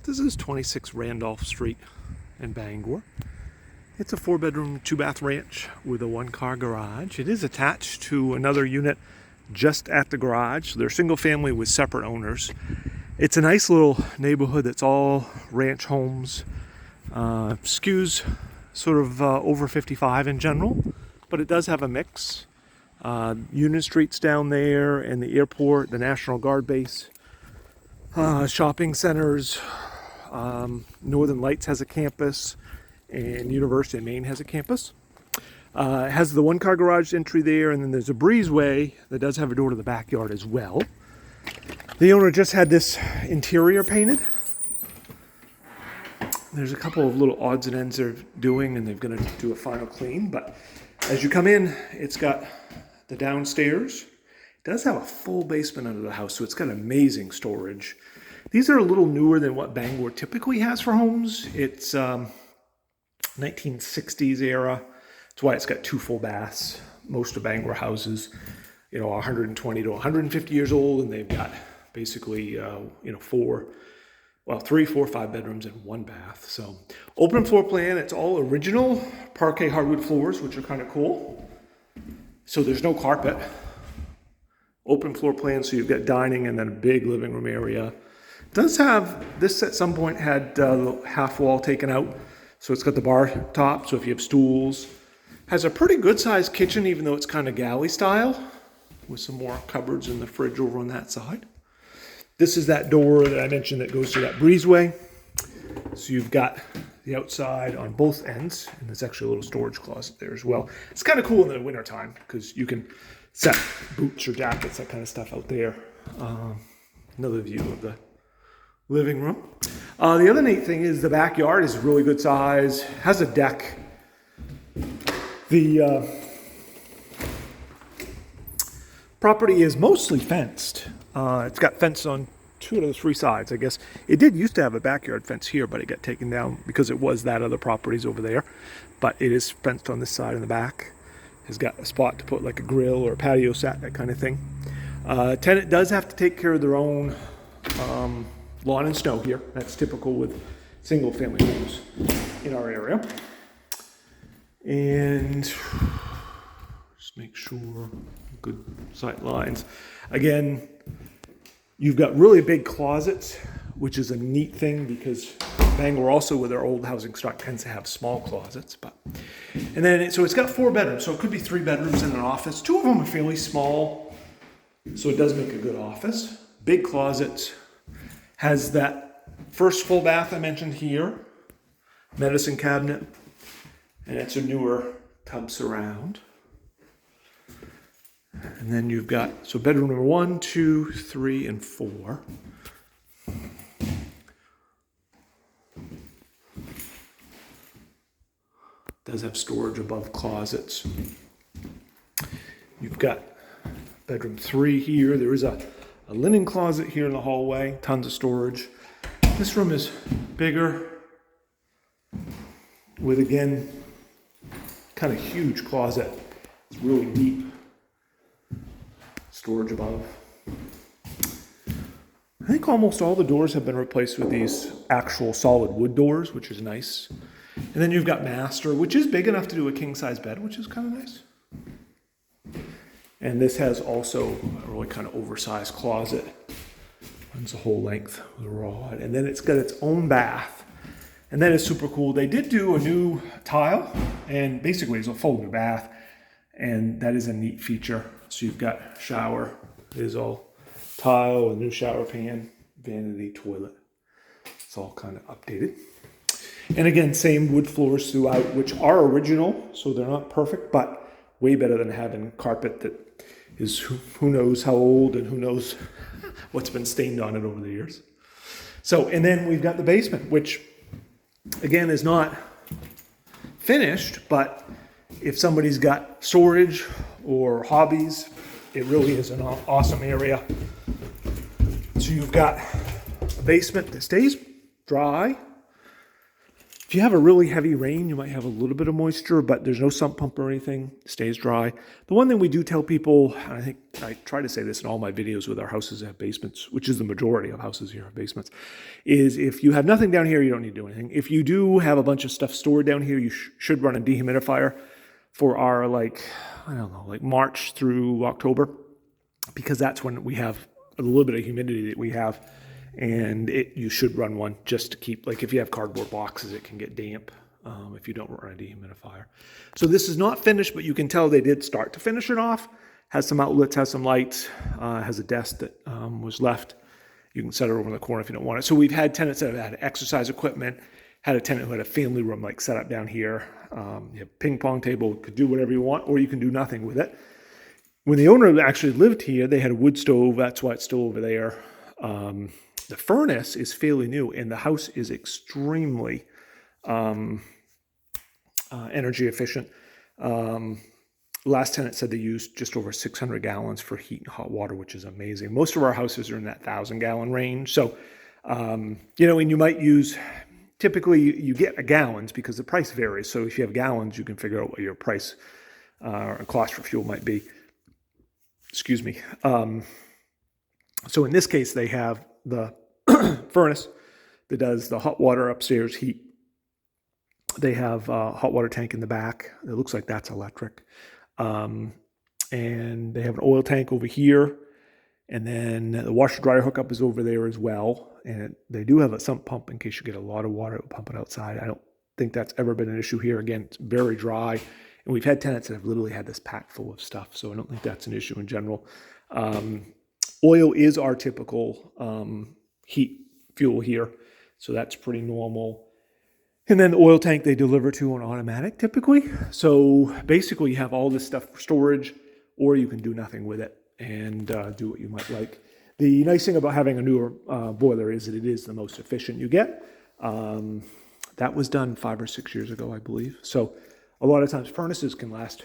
This is 26 Randolph Street in Bangor. It's a 4-bedroom, 2-bath ranch with a 1-car garage. It is attached to another unit just at the garage. They're single family with separate owners. It's a nice little neighborhood that's all ranch homes. Skews sort of over 55 in general, but it does have a mix. Union Street's down there, and the airport, the National Guard base, shopping centers. Northern Lights has a campus, and University of Maine has a campus. It has the 1-car garage entry there, and then there's a breezeway that does have a door to the backyard as well. The owner just had this interior painted. There's a couple of little odds and ends they're doing, and they're going to do a final clean. But as you come in, it's got the downstairs. It does have a full basement under the house, so it's got amazing storage. These are a little newer than what Bangor typically has for homes. It's 1960s era. That's why it's got 2 full baths. Most of Bangor houses, are 120 to 150 years old, and they've got basically, 3, 4, 5 bedrooms and 1 bath. So open floor plan. It's all original parquet hardwood floors, which are kind of cool. So there's no carpet. Open floor plan, so you've got dining and then a big living room area. Does have, this at some point had the half wall taken out, so it's got the bar top, so if you have stools. Has a pretty good sized kitchen, even though it's kind of galley style, with some more cupboards and the fridge over on that side. This is that door that I mentioned that goes to that breezeway. So you've got the outside on both ends, and there's actually a little storage closet there as well. It's kind of cool in the wintertime, because you can set boots or jackets, that kind of stuff out there. Another view of the living room. The other neat thing is the backyard is really good size, has a deck. The property is mostly fenced. It's got fence on 2 of the 3 sides, I guess. It did used to have a backyard fence here, but it got taken down because it was that other properties over there. But it is fenced on this side in the back. It's got a spot to put like a grill or a patio set, that kind of thing. Tenant does have to take care of their own lawn and snow here. That's typical with single family homes in our area. And just make sure, good sight lines. Again, you've got really big closets, which is a neat thing because Bangor also with our old housing stock tends to have small closets. And then, so it's got 4 bedrooms, so it could be 3 bedrooms and an office. 2 of them are fairly small, so it does make a good office. Big closets. Has that first full bath I mentioned here, medicine cabinet, and it's a newer tub surround. And then you've got, so bedroom number 1, 2, 3, and 4. Does have storage above closets. You've got bedroom 3 here. There is a linen closet here in the hallway, tons of storage. This room is bigger with, again, kind of huge closet. It's really deep. Storage above. I think almost all the doors have been replaced with these actual solid wood doors, which is nice. And then you've got master, which is big enough to do a king-size bed, which is kind of nice. And this has also a really kind of oversized closet. Runs the whole length of the rod. And then it's got its own bath. And that is super cool. They did do a new tile, and basically it's a full new bath. And that is a neat feature. So you've got shower. It is all tile, a new shower pan, vanity, toilet. It's all kind of updated. And again, same wood floors throughout, which are original. So they're not perfect, but way better than having carpet that is who knows how old and who knows what's been stained on it over the years. So, and then we've got the basement, which again is not finished, but if somebody's got storage or hobbies, it really is an awesome area. So you've got a basement that stays dry. If you have a really heavy rain, you might have a little bit of moisture, but there's no sump pump or anything. It stays dry. The one thing we do tell people, and I think I try to say this in all my videos with our houses that have basements, which is the majority of houses here have basements, is if you have nothing down here, you don't need to do anything. If you do have a bunch of stuff stored down here, you should run a dehumidifier for our, like, I don't know, like March through October, because that's when we have a little bit of humidity that we have. And you should run one just to keep, like if you have cardboard boxes, it can get damp if you don't run a dehumidifier. So this is not finished, but you can tell they did start to finish it off. Has some outlets, has some lights, has a desk that was left. You can set it over in the corner if you don't want it. So we've had tenants that have had exercise equipment, had a tenant who had a family room like set up down here. You have a ping pong table, could do whatever you want, or you can do nothing with it. When the owner actually lived here, they had a wood stove. That's why it's still over there. The furnace is fairly new, and the house is extremely energy efficient. Last tenant said they used just over 600 gallons for heat and hot water, which is amazing. Most of our houses are in that 1,000-gallon range. So, you know, and you might use, typically you get gallons because the price varies. So if you have gallons, you can figure out what your price or cost for fuel might be. Excuse me. So in this case, they have the furnace that does the hot water upstairs heat. They have a hot water tank in the back. It looks like that's electric. And they have an oil tank over here. And then the washer dryer hookup is over there as well. And they do have a sump pump in case you get a lot of water, it'll pump it outside. I don't think that's ever been an issue here. Again, it's very dry. And we've had tenants that have literally had this packed full of stuff. So I don't think that's an issue in general. Oil is our typical heat fuel here, so that's pretty normal. And then the oil tank they deliver to on automatic typically. So basically you have all this stuff for storage, or you can do nothing with it and do what you might like. The nice thing about having a newer boiler is that it is the most efficient you get. That was done 5 or 6 years ago, I believe. So a lot of times furnaces can last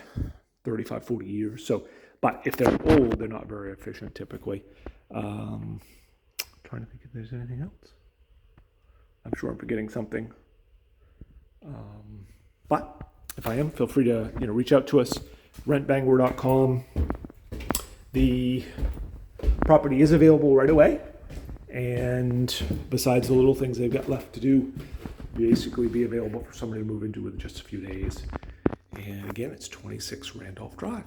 35, 40 years. So, but if they're old, they're not very efficient typically. Trying to think if there's anything else. I'm sure I'm forgetting something. But if I am, feel free to reach out to us, rentbangor.com. The property is available right away. And besides the little things they've got left to do, basically be available for somebody to move into with just a few days. And again, it's 26 Randolph Drive.